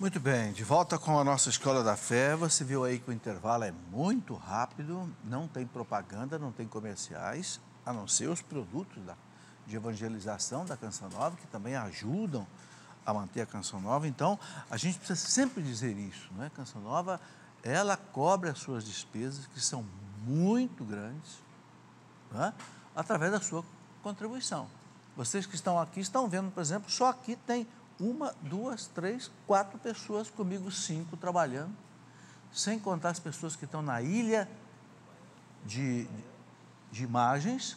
Muito bem, de volta com a nossa Escola da Fé. Você viu aí que o intervalo é muito rápido, não tem propaganda, não tem comerciais, a não ser os produtos de evangelização da Canção Nova, que também ajudam a manter a Canção Nova. Então, a gente precisa sempre dizer isso, não é? A Canção Nova, ela cobre as suas despesas, que são muito grandes, não é? Através da sua contribuição. Vocês que estão aqui estão vendo, por exemplo, só aqui tem 1, 2, 3, 4 pessoas, comigo 5 trabalhando, sem contar as pessoas que estão na ilha de imagens,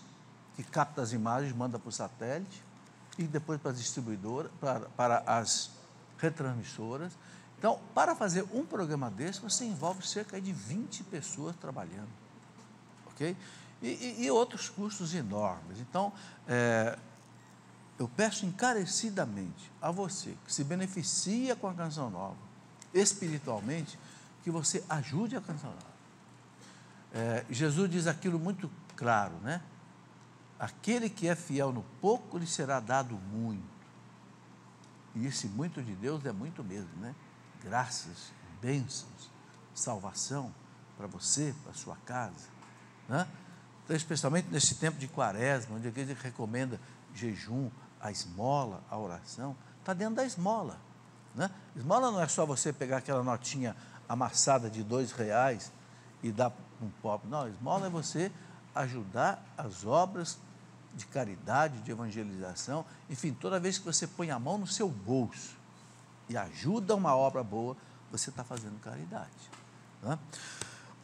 que capta as imagens, manda para o satélite, e depois para as distribuidoras, para as retransmissoras. Então, para fazer um programa desse, você envolve cerca de 20 pessoas trabalhando, ok? E outros custos enormes. Então, eu peço encarecidamente a você que se beneficia com a Canção Nova, espiritualmente, que você ajude a Canção Nova. Jesus diz aquilo muito claro, né? Aquele que é fiel no pouco, lhe será dado muito. E esse muito de Deus é muito mesmo, né? Graças, bênçãos, salvação para você, para a sua casa, né? Então, especialmente nesse tempo de quaresma, onde a igreja recomenda jejum, a esmola, a oração, está dentro da esmola, né? Esmola não é só você pegar aquela notinha amassada de R$2 e dar para um pobre. Não, esmola é você ajudar as obras de caridade, de evangelização. Enfim, toda vez que você põe a mão no seu bolso e ajuda uma obra boa, você está fazendo caridade, né?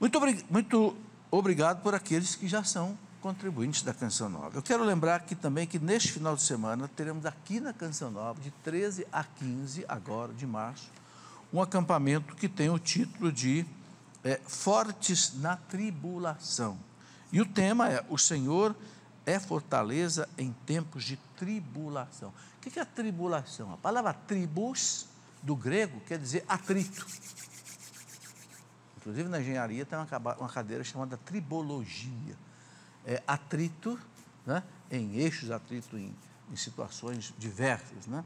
Muito obrigado por aqueles que já são contribuintes da Canção Nova. Eu quero lembrar aqui também que neste final de semana teremos aqui na Canção Nova, de 13 a 15 agora de março, um acampamento que tem o título de Fortes na Tribulação. E o tema é: o Senhor é fortaleza em tempos de tribulação. O que é a tribulação? A palavra tribus, do grego, quer dizer atrito. Inclusive na engenharia tem uma cadeira chamada tribologia. Atrito, né? Em eixos, atrito em situações diversas, né?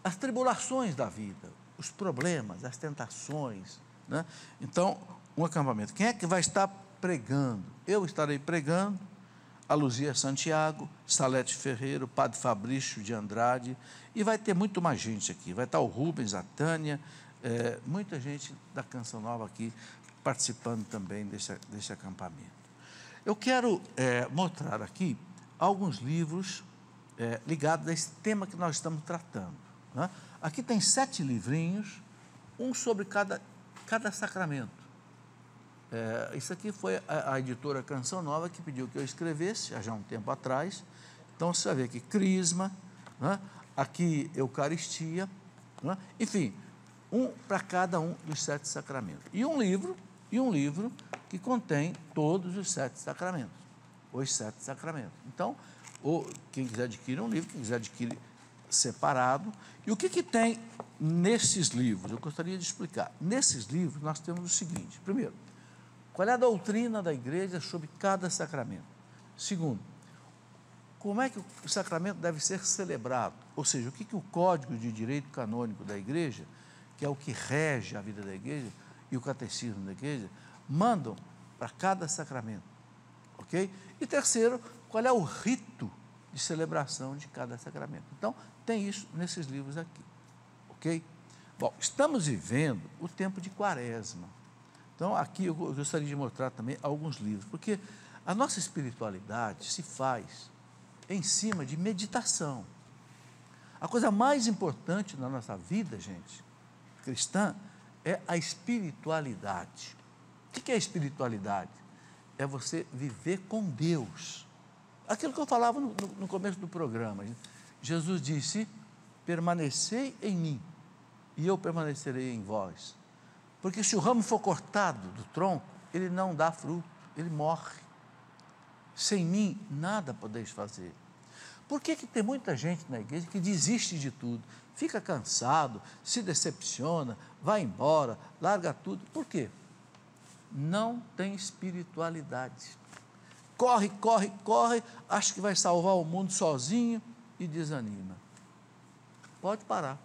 As tribulações da vida, os problemas, as tentações, né? Então, um acampamento. Quem é que vai estar pregando? Eu estarei pregando, a Luzia Santiago, Salete Ferreira, o Padre Fabrício de Andrade, e vai ter muito mais gente aqui. Vai estar o Rubens, a Tânia, muita gente da Canção Nova aqui participando também desse acampamento. Eu quero mostrar aqui alguns livros ligados a esse tema que nós estamos tratando, né? Aqui tem 7 livrinhos, um sobre cada sacramento. Isso aqui foi a editora Canção Nova que pediu que eu escrevesse, já há um tempo atrás. Então, você vai ver aqui Crisma, né? Aqui Eucaristia, né? Enfim, um para cada um dos 7 sacramentos. E um livro que contém todos os 7 sacramentos, os 7 sacramentos. Então, quem quiser adquirir um livro, quem quiser adquirir separado. E o que tem nesses livros? Eu gostaria de explicar. Nesses livros nós temos o seguinte: primeiro, qual é a doutrina da igreja sobre cada sacramento? Segundo, como é que o sacramento deve ser celebrado? Ou seja, o que o Código de Direito Canônico da igreja, que é o que rege a vida da igreja, e o catecismo da igreja, mandam para cada sacramento, ok? E terceiro, qual é o rito de celebração de cada sacramento? Então, tem isso nesses livros aqui, ok? Bom, estamos vivendo o tempo de quaresma. Então, aqui eu gostaria de mostrar também alguns livros, porque a nossa espiritualidade se faz em cima de meditação. A coisa mais importante na nossa vida, gente, cristã, é a espiritualidade. O que é a espiritualidade? É você viver com Deus. Aquilo que eu falava no começo do programa. Jesus disse: permanecei em mim, e eu permanecerei em vós. Porque se o ramo for cortado do tronco, ele não dá fruto, ele morre. Sem mim, nada podeis fazer. Por que tem muita gente na igreja que desiste de tudo? Fica cansado, se decepciona, vai embora, larga tudo. Por quê? Não tem espiritualidade. Corre, acha que vai salvar o mundo sozinho e desanima. Pode parar.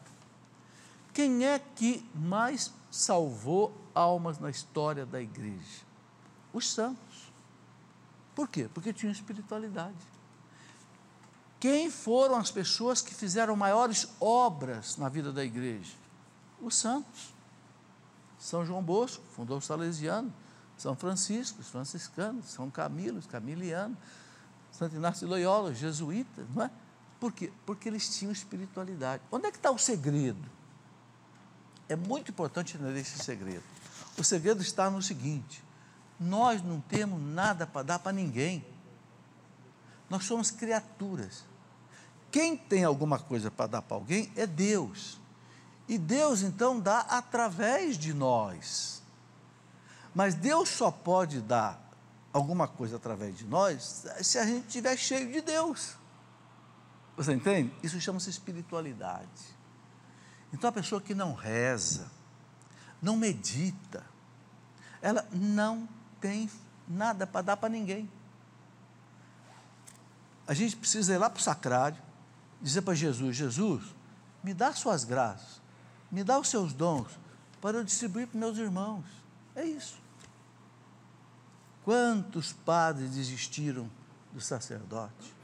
Quem é que mais salvou almas na história da igreja? Os santos. Por quê? Porque tinham espiritualidade. Quem foram as pessoas que fizeram maiores obras na vida da igreja? Os santos. São João Bosco, fundou o Salesiano. São Francisco, os franciscanos. São Camilo, os camilianos. Santo Inácio de Loyola, os jesuítas, não é? Por quê? Porque eles tinham espiritualidade. Onde é que está o segredo? É muito importante entender esse segredo. O segredo está no seguinte: nós não temos nada para dar para ninguém. Nós somos criaturas. Quem tem alguma coisa para dar para alguém é Deus. E Deus, então, dá através de nós. Mas Deus só pode dar alguma coisa através de nós se a gente estiver cheio de Deus. Você entende? Isso chama-se espiritualidade. Então, a pessoa que não reza, não medita, ela não tem nada para dar para ninguém. A gente precisa ir lá para o sacrário, dizer para Jesus: Jesus, me dá suas graças, me dá os seus dons, para eu distribuir para meus irmãos. É isso. Quantos padres desistiram do sacerdote?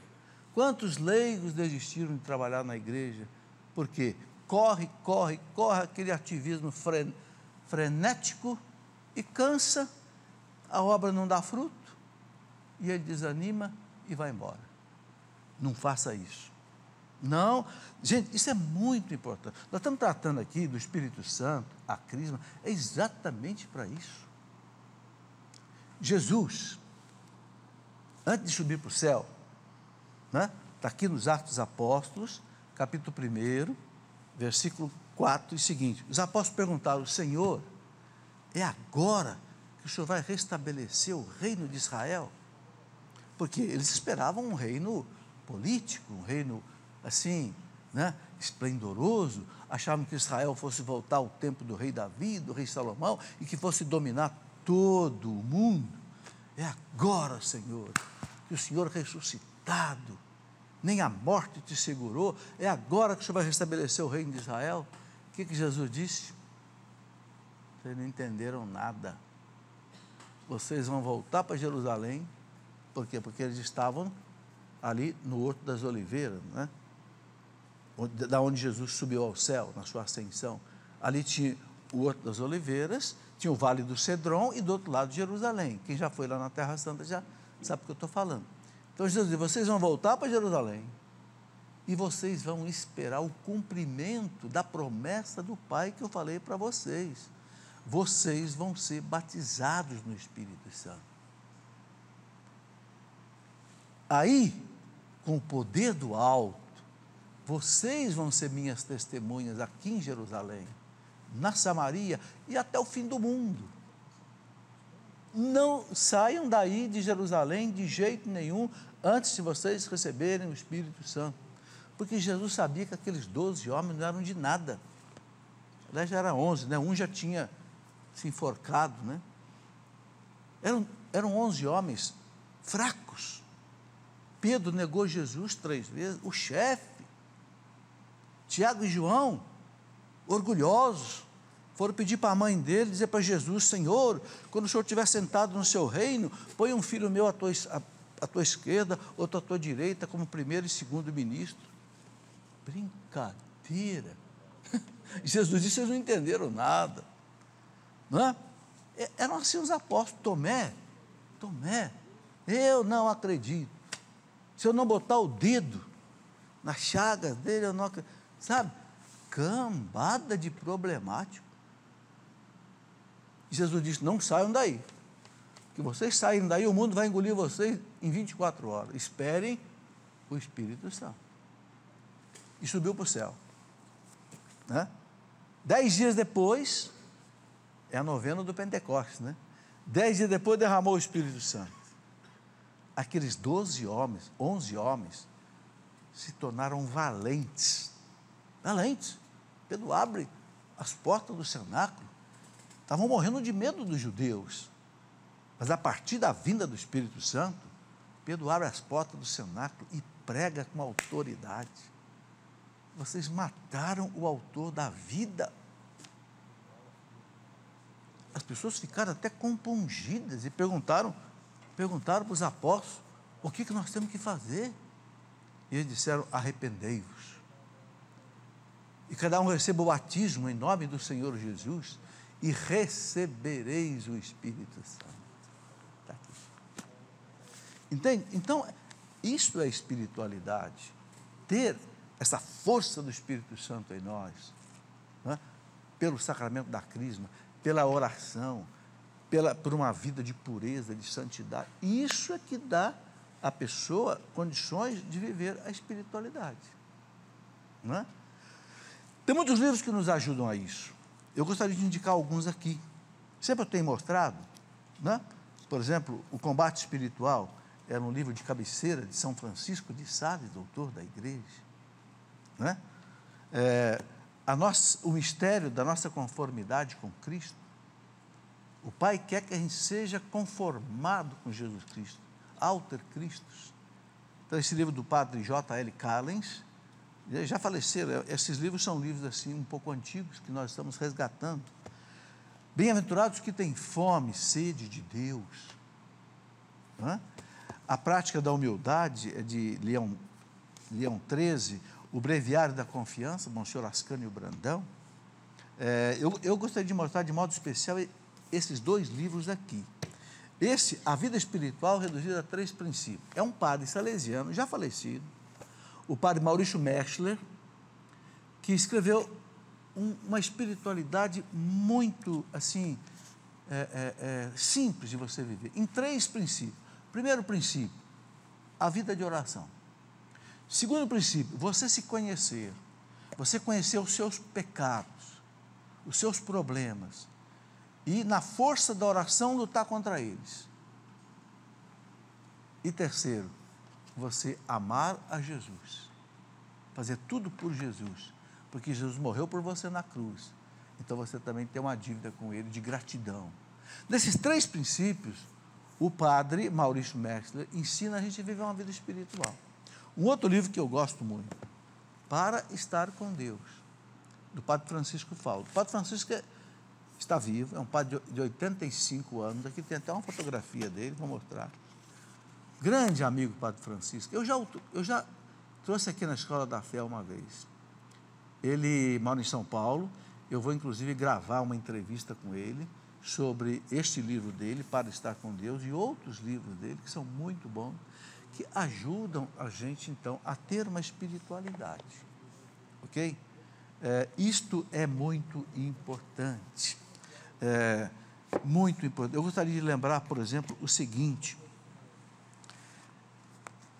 Quantos leigos desistiram de trabalhar na igreja? Por quê? Corre aquele ativismo frenético e cansa, a obra não dá fruto, e ele desanima e vai embora. Não faça isso. Não, gente, isso é muito importante. Nós estamos tratando aqui do Espírito Santo, a crisma, é exatamente para isso. Jesus, antes de subir para o céu, né, está aqui nos Atos dos Apóstolos, capítulo 1, versículo 4 e seguinte. Os apóstolos perguntaram: Senhor, é agora que o Senhor vai restabelecer o reino de Israel? Porque eles esperavam um reino político, um reino assim, né, esplendoroso. Achavam que Israel fosse voltar ao tempo do rei Davi, do rei Salomão, e que fosse dominar todo o mundo. É agora, Senhor, que o Senhor ressuscitado, nem a morte te segurou, é agora que o Senhor vai restabelecer o reino de Israel. O que Jesus disse? Vocês não entenderam nada. Vocês vão voltar para Jerusalém. Por quê? Porque eles estavam ali no Horto das Oliveiras, né? Da onde Jesus subiu ao céu, na sua ascensão. Ali tinha o Horto das Oliveiras, tinha o Vale do Cedron e do outro lado de Jerusalém. Quem já foi lá na Terra Santa já sabe o que eu estou falando. Então Jesus diz: vocês vão voltar para Jerusalém e vocês vão esperar o cumprimento da promessa do Pai que eu falei para vocês. Vocês vão ser batizados no Espírito Santo. Aí, com o poder do alto, vocês vão ser minhas testemunhas aqui em Jerusalém, na Samaria e até o fim do mundo. Não saiam daí de Jerusalém de jeito nenhum antes de vocês receberem o Espírito Santo. Porque Jesus sabia que aqueles 12 homens não eram de nada. Aliás, já era 11, né? Um já tinha se enforcado, né? Eram 11 homens fracos. Pedro negou Jesus 3 vezes. O chefe, Tiago e João, orgulhosos, foram pedir para a mãe dele, dizer para Jesus: Senhor, quando o Senhor estiver sentado no seu reino, põe um filho meu à tua esquerda, outro à tua direita, como primeiro e segundo ministro. Brincadeira. Jesus disse: vocês não entenderam nada. Não é? Eram assim os apóstolos. Tomé, eu não acredito. Se eu não botar o dedo na chaga dele, eu não acredito. Sabe? Cambada de problemático. Jesus disse: não saiam daí. Que vocês saírem daí, o mundo vai engolir vocês em 24 horas. Esperem o Espírito Santo. E subiu para o céu. Né? 10 dias depois, é a novena do Pentecostes, né? 10 dias depois derramou o Espírito Santo. Aqueles 11 homens, se tornaram valentes. Pedro abre as portas do cenáculo. Estavam morrendo de medo dos judeus. Mas a partir da vinda do Espírito Santo, Pedro abre as portas do cenáculo e prega com autoridade. Vocês mataram o autor da vida, as pessoas ficaram até compungidas e perguntaram para os apóstolos, o que nós temos que fazer? E eles disseram, arrependei-vos. E cada um receba o batismo em nome do Senhor Jesus e recebereis o Espírito Santo. Está aqui. Entende? Então, isto é espiritualidade. Ter essa força do Espírito Santo em nós, né? Pelo sacramento da crisma, pela oração, por uma vida de pureza, de santidade. Isso é que dá à pessoa condições de viver a espiritualidade. Não é? Tem muitos livros que nos ajudam a isso. Eu gostaria de indicar alguns aqui. Sempre eu tenho mostrado, né? Por exemplo, O Combate Espiritual, era um livro de cabeceira de São Francisco de Sales, doutor da igreja. Né? O mistério da nossa conformidade com Cristo. O Pai quer que a gente seja conformado com Jesus Cristo, alter Christus. Então, esse livro do padre J.L. Callens, já faleceram, esses livros são livros assim um pouco antigos, que nós estamos resgatando. Bem-aventurados que têm fome, sede de Deus. A Prática da Humildade é de Leão XIII, O Breviário da Confiança, Monsenhor Ascânio Brandão. Eu gostaria de mostrar de modo especial esses dois livros aqui. A Vida Espiritual reduzida a 3 princípios. É um padre salesiano, já falecido, o padre Maurício Mechler, que escreveu uma espiritualidade muito, assim, simples de você viver, em 3 princípios. Primeiro princípio, a vida de oração. Segundo princípio, você se conhecer, você conhecer os seus pecados, os seus problemas, e na força da oração lutar contra eles. E terceiro, você amar a Jesus, fazer tudo por Jesus, porque Jesus morreu por você na cruz, então você também tem uma dívida com Ele de gratidão. Nesses 3 princípios, o padre Maurício Mechler ensina a gente a viver uma vida espiritual. Um outro livro que eu gosto muito, Para Estar com Deus, do padre Francisco Fausto. O padre Francisco está vivo, é um padre de 85 anos, aqui tem até uma fotografia dele, vou mostrar. Grande amigo, padre Francisco. Eu já trouxe aqui na Escola da Fé uma vez. Ele mora em São Paulo, eu vou inclusive gravar uma entrevista com ele sobre este livro dele, Para Estar com Deus, e outros livros dele que são muito bons, que ajudam a gente, então, a ter uma espiritualidade. Ok? Isto é muito importante. Muito importante. Eu gostaria de lembrar, por exemplo, o seguinte.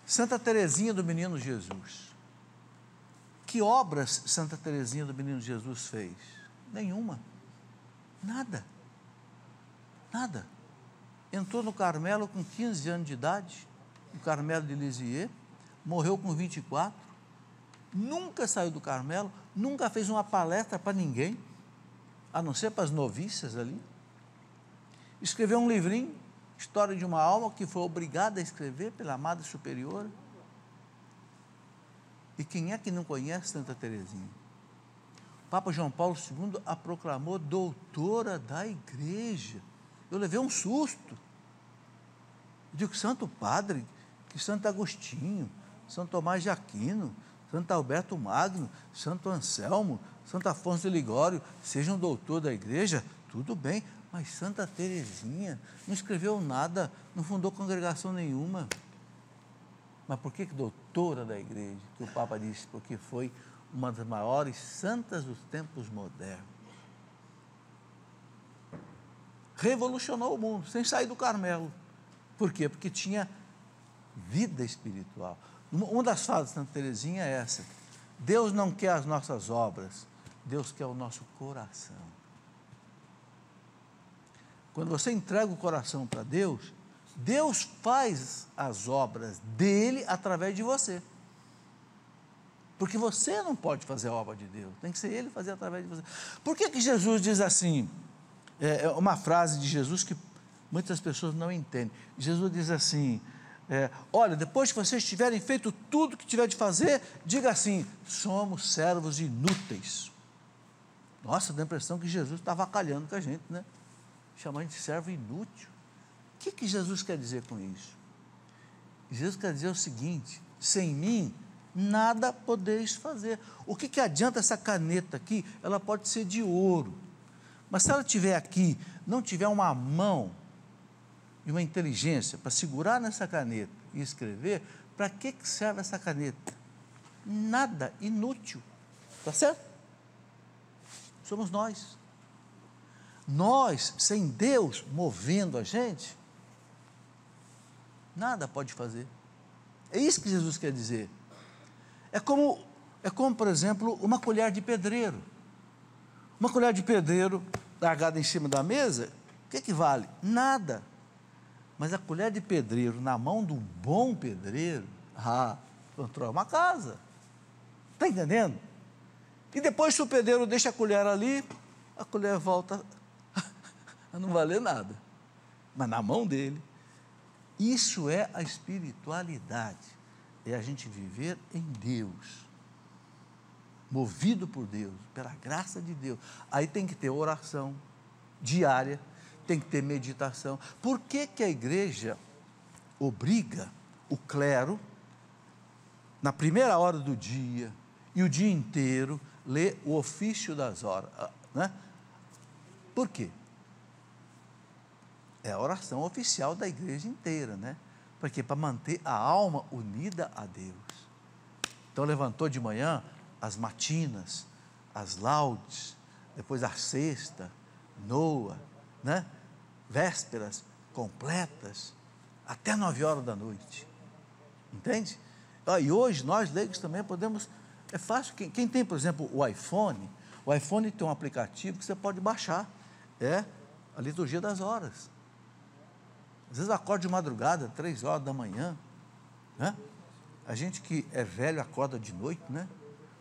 Santa Teresinha do Menino Jesus. Que obras Santa Teresinha do Menino Jesus fez? Nenhuma. Nada. Nada. Entrou no Carmelo com 15 anos de idade, no Carmelo de Lisieux, morreu com 24, nunca saiu do Carmelo, nunca fez uma palestra para ninguém, a não ser para as noviças ali. Escreveu um livrinho, História de uma Alma, que foi obrigada a escrever pela Madre Superiora. E quem é que não conhece Santa Teresinha? O Papa João Paulo II a proclamou doutora da Igreja. Eu levei um susto. Eu digo, Santo Padre, que Santo Agostinho, Santo Tomás de Aquino, Santo Alberto Magno, Santo Anselmo, Santo Afonso de Ligório sejam doutor da Igreja, tudo bem, mas Santa Teresinha não escreveu nada, não fundou congregação nenhuma. Mas por que doutora da Igreja? Que o Papa disse, porque foi uma das maiores santas dos tempos modernos. Revolucionou o mundo, sem sair do Carmelo. Por quê? Porque tinha vida espiritual. Uma das falas de Santa Teresinha é essa: Deus não quer as nossas obras, Deus quer o nosso coração. Quando você entrega o coração para Deus, Deus faz as obras dele através de você. Porque você não pode fazer a obra de Deus, tem que ser Ele fazer através de você. Por que Jesus diz assim? É uma frase de Jesus que muitas pessoas não entendem. Jesus diz assim, olha, depois que vocês tiverem feito tudo que tiver de fazer, diga assim, somos servos inúteis. Nossa, dá a impressão que Jesus está avacalhando com a gente, né? chamando de servo inútil. O que Jesus quer dizer com isso? Jesus quer dizer o seguinte: sem mim, nada podeis fazer. O que adianta essa caneta aqui? Ela pode ser de ouro, mas se ela estiver aqui, não tiver uma mão e uma inteligência para segurar nessa caneta e escrever, para que serve essa caneta? Nada, inútil, está certo? Somos nós. Nós, sem Deus movendo a gente, nada pode fazer. É isso que Jesus quer dizer. É como, por exemplo, uma colher de pedreiro. Uma colher de pedreiro largada em cima da mesa, o que vale? Nada. Mas a colher de pedreiro na mão de um bom pedreiro, constrói uma casa. Está entendendo? E depois, se o pedreiro deixa a colher ali, a colher volta a não valer nada. Mas na mão dele. Isso é a espiritualidade. É a gente viver em Deus, movido por Deus, pela graça de Deus. Aí tem que ter oração diária, tem que ter meditação. Por que a igreja obriga o clero, na primeira hora do dia e o dia inteiro, ler o ofício das horas, né? Por quê? É a oração oficial da igreja inteira, né? Porque para manter a alma unida a Deus. Então levantou de manhã as matinas, as laudes, depois a sexta, noa, né? Vésperas completas, até 9 horas da noite. Entende? E hoje nós leigos também podemos, é fácil, quem tem, por exemplo, o iPhone tem um aplicativo que você pode baixar, a liturgia das horas. Às vezes eu acordo de madrugada, 3 horas da manhã, né? A gente que é velho acorda de noite, né?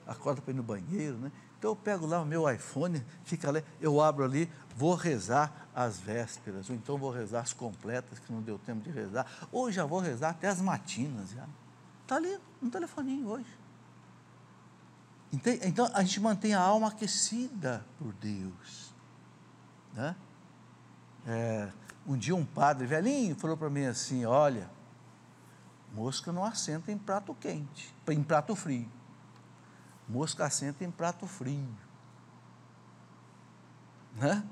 Acorda para ir no banheiro, né? Então eu pego lá o meu iPhone, fica ali, eu abro ali, vou rezar as vésperas, ou então vou rezar as completas, que não deu tempo de rezar, ou já vou rezar até as matinas, já. Está ali no telefoninho hoje. Então a gente mantém a alma aquecida por Deus, né? Um dia um padre velhinho falou para mim assim: olha, mosca não assenta em prato quente, em prato frio. Mosca assenta em prato frio. Né?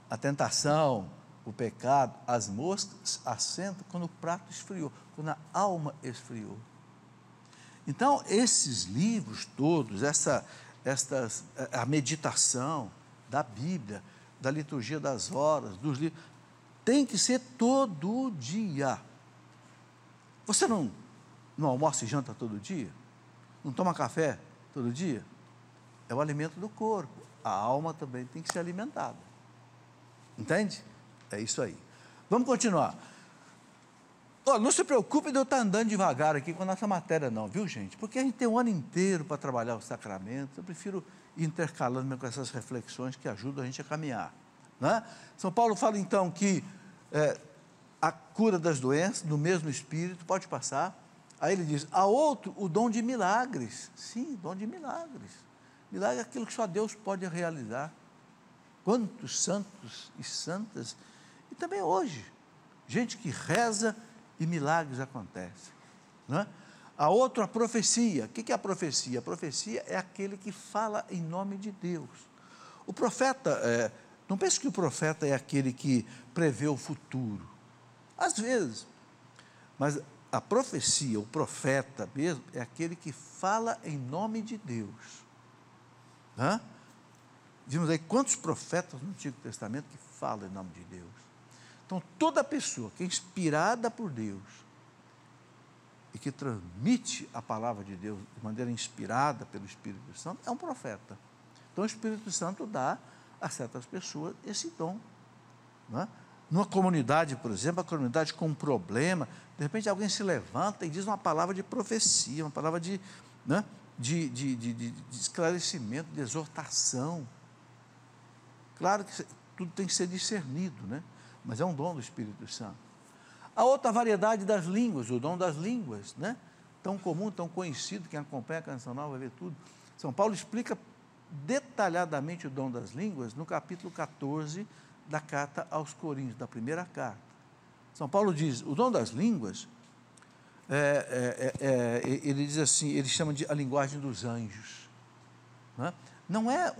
A tentação, o pecado, as moscas assentam quando o prato esfriou, quando a alma esfriou. Então, esses livros todos, a meditação da Bíblia, da liturgia das horas, dos livros, tem que ser todo dia. Você não almoça e janta todo dia? Não toma café todo dia? É o alimento do corpo. A alma também tem que ser alimentada. Entende? É isso aí. Vamos continuar. Não se preocupe de eu estar andando devagar aqui com a nossa matéria não, viu, gente? Porque a gente tem um ano inteiro para trabalhar os sacramentos. Eu prefiro ir intercalando com essas reflexões que ajudam a gente a caminhar, né? São Paulo fala então que a cura das doenças, no mesmo Espírito, pode passar. Aí ele diz, há outro, o dom de milagres. Sim, dom de milagres. Milagre é aquilo que só Deus pode realizar. Quantos santos e santas, e também hoje, gente que reza e milagres acontecem, né? Há outro, a profecia. O que é a profecia? A profecia é aquele que fala em nome de Deus. O profeta, não pense que o profeta é aquele que prevê o futuro. Às vezes, mas a profecia, o profeta mesmo, é aquele que fala em nome de Deus. Né? Vimos aí quantos profetas no Antigo Testamento que falam em nome de Deus. Então, toda pessoa que é inspirada por Deus e que transmite a palavra de Deus de maneira inspirada pelo Espírito Santo, é um profeta. Então, o Espírito Santo dá a certas pessoas esse dom. Né? Numa comunidade, por exemplo, a comunidade com um problema, de repente alguém se levanta e diz uma palavra de profecia, uma palavra de esclarecimento, de exortação. Claro que tudo tem que ser discernido, né? Mas é um dom do Espírito Santo. A outra variedade das línguas, o dom das línguas, né? Tão comum, tão conhecido, quem acompanha a Canção Nova vai ver tudo. São Paulo explica detalhadamente o dom das línguas no capítulo 14 da carta aos Coríntios, da primeira carta. São Paulo diz, o dom das línguas, ele diz assim, ele chama de a linguagem dos anjos. Não é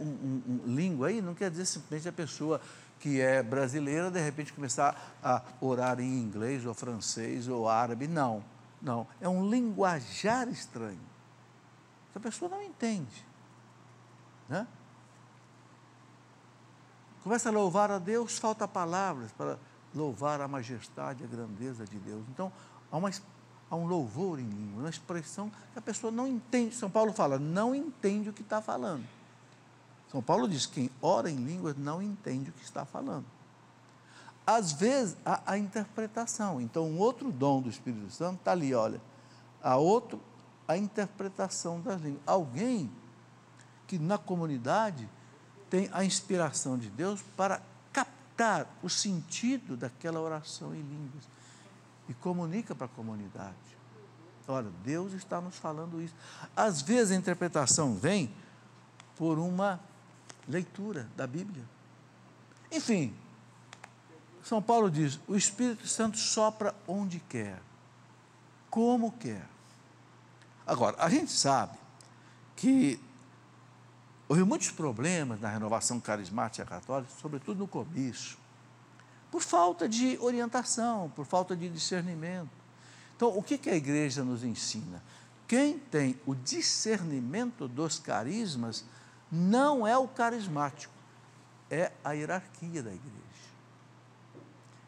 língua aí, não quer dizer simplesmente a pessoa que é brasileira, de repente começar a orar em inglês, ou francês, ou árabe, não. Não, é um linguajar estranho. Essa pessoa não entende. Começa a louvar a Deus, falta palavras para louvar a majestade, a grandeza de Deus. Então, há um louvor em língua, uma expressão que a pessoa não entende. São Paulo fala, não entende o que está falando. São Paulo diz, quem ora em línguas não entende o que está falando. Às vezes, há a interpretação. Então, um outro dom do Espírito Santo está ali, olha, a interpretação das línguas. Alguém que na comunidade tem a inspiração de Deus para captar o sentido daquela oração em línguas e comunica para a comunidade. Olha, Deus está nos falando isso. Às vezes a interpretação vem por uma leitura da Bíblia. Enfim, São Paulo diz, o Espírito Santo sopra onde quer, como quer. Agora, a gente sabe que houve muitos problemas na renovação carismática católica, sobretudo no começo, por falta de orientação, por falta de discernimento. Então, o que a igreja nos ensina? Quem tem o discernimento dos carismas não é o carismático, é a hierarquia da igreja.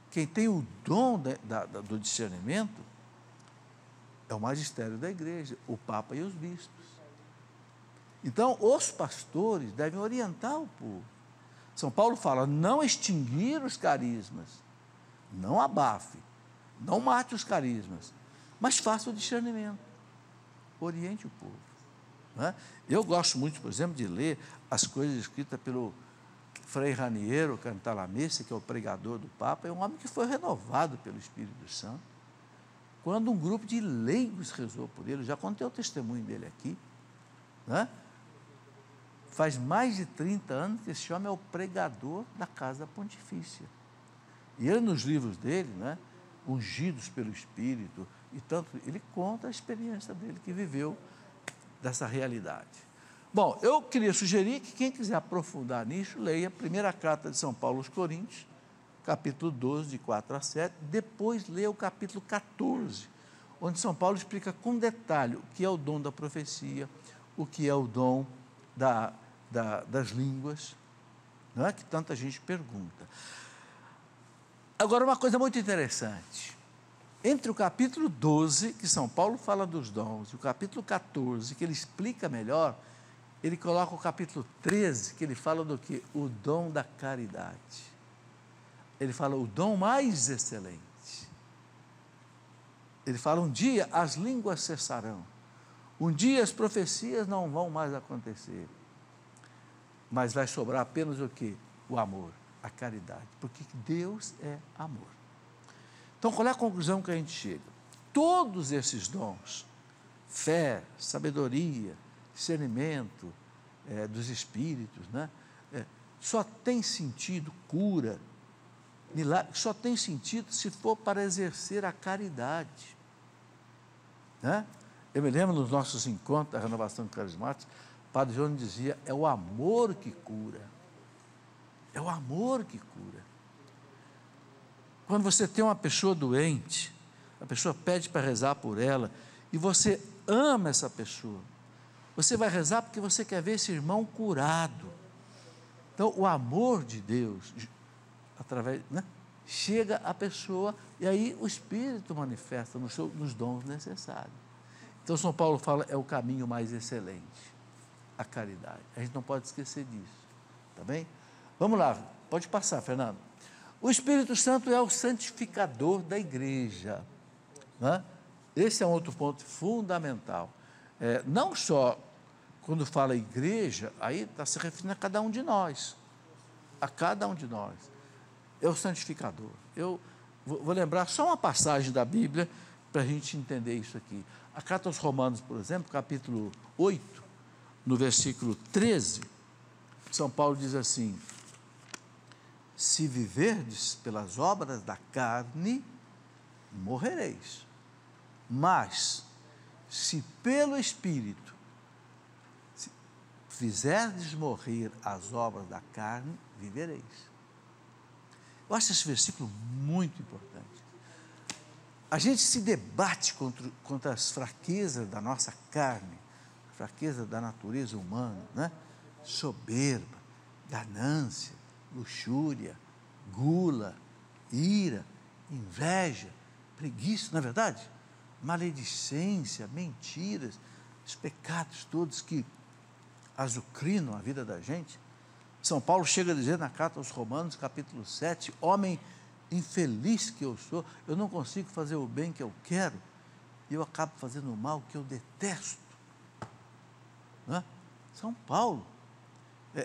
Quem tem o dom do discernimento é o magistério da igreja, o Papa e os bispos. Então, os pastores devem orientar o povo. São Paulo fala, não extinguir os carismas, não abafe, não mate os carismas, mas faça o discernimento, oriente o povo. Eu gosto muito, por exemplo, de ler as coisas escritas pelo Frei Raniero Cantalamessa, que é o pregador do Papa, é um homem que foi renovado pelo Espírito Santo, quando um grupo de leigos rezou por ele. Eu já contei o testemunho dele aqui, Faz mais de 30 anos que esse homem é o pregador da Casa Pontifícia. E ele, nos livros dele, Ungidos pelo Espírito, e tanto, ele conta a experiência dele, que viveu dessa realidade. Bom, eu queria sugerir que quem quiser aprofundar nisso, leia a primeira carta de São Paulo aos Coríntios, capítulo 12, de 4 a 7, depois leia o capítulo 14, onde São Paulo explica com detalhe o que é o dom da profecia, o que é o dom das línguas, que tanta gente pergunta. Agora, uma coisa muito interessante, entre o capítulo 12, que São Paulo fala dos dons, e o capítulo 14, que ele explica melhor, ele coloca o capítulo 13, que ele fala do que? O dom da caridade. Ele fala o dom mais excelente. Ele fala, um dia as línguas cessarão, um dia as profecias não vão mais acontecer, mas vai sobrar apenas o quê? O amor, a caridade, porque Deus é amor. Então, qual é a conclusão que a gente chega? Todos esses dons, fé, sabedoria, discernimento dos espíritos, só tem sentido, cura, milagre, só tem sentido se for para exercer a caridade. Eu me lembro nos nossos encontros da renovação carismática, o Padre João dizia, é o amor que cura. É o amor que cura. Quando você tem uma pessoa doente, a pessoa pede para rezar por ela, e você ama essa pessoa, você vai rezar porque você quer ver esse irmão curado. Então, o amor de Deus, através, chega à pessoa, e aí o Espírito manifesta nos dons necessários. Então, São Paulo fala, é o caminho mais excelente, a caridade. A gente não pode esquecer disso, tá bem? Vamos lá, pode passar, Fernando. O Espírito Santo é o santificador da igreja. Esse é um outro ponto fundamental. Não só quando fala igreja, aí está se referindo a cada um de nós. A cada um de nós. É o santificador. Eu vou lembrar só uma passagem da Bíblia para a gente entender isso aqui. A carta aos Romanos, por exemplo, capítulo 8, no versículo 13, São Paulo diz assim, se viverdes pelas obras da carne, morrereis. Mas, se pelo Espírito fizerdes morrer as obras da carne, vivereis. Eu acho esse versículo muito importante. A gente se debate contra as fraquezas da nossa carne, fraqueza da natureza humana, né? Soberba, ganância, luxúria, gula, ira, inveja, preguiça, não é verdade? Maledicência, mentiras, os pecados todos que azucrinam a vida da gente. São Paulo chega a dizer na carta aos Romanos, capítulo 7, homem infeliz que eu sou, eu não consigo fazer o bem que eu quero, e eu acabo fazendo o mal que eu detesto. Não é? São Paulo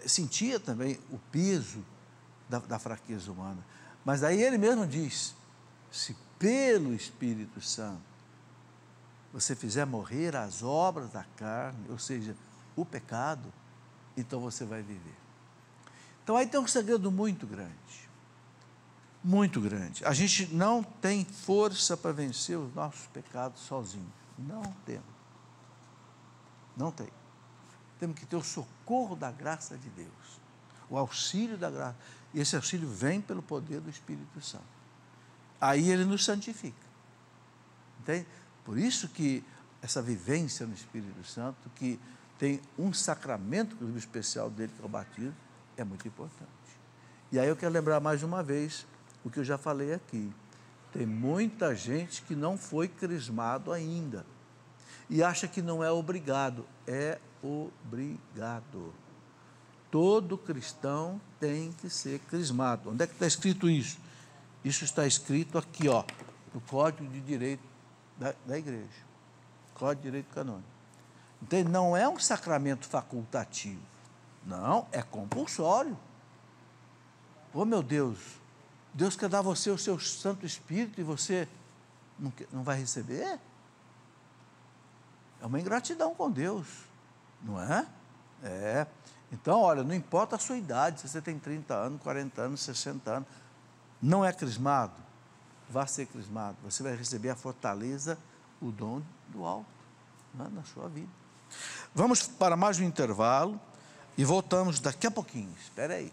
sentia também o peso da fraqueza humana, mas aí ele mesmo diz, se pelo Espírito Santo você fizer morrer as obras da carne, ou seja, o pecado, então você vai viver. Então aí tem um segredo muito grande, muito grande. A gente não tem força para vencer os nossos pecados sozinhos, não temos, não tem. Temos que ter o socorro da graça de Deus, o auxílio da graça, e esse auxílio vem pelo poder do Espírito Santo. Aí ele nos santifica, entende? Por isso que essa vivência no Espírito Santo, que tem um sacramento especial dele, que é o batismo, é muito importante. E aí eu quero lembrar mais uma vez o que eu já falei aqui. Tem muita gente que não foi crismado ainda e acha que não é obrigado. É obrigado. Todo cristão tem que ser crismado. Onde é que está escrito isso? Isso está escrito aqui, ó, no Código de Direito da Igreja. Código de Direito Canônico. Então, não é um sacramento facultativo. Não, é compulsório. Oh, meu Deus, Deus quer dar a você o seu Santo Espírito e você não vai receber? É uma ingratidão com Deus, não é? É. Então, olha, não importa a sua idade, se você tem 30 anos, 40 anos, 60 anos, não é crismado, vá ser crismado. Você vai receber a fortaleza, o dom do alto, né, na sua vida. Vamos para mais um intervalo e voltamos daqui a pouquinho. Espera aí.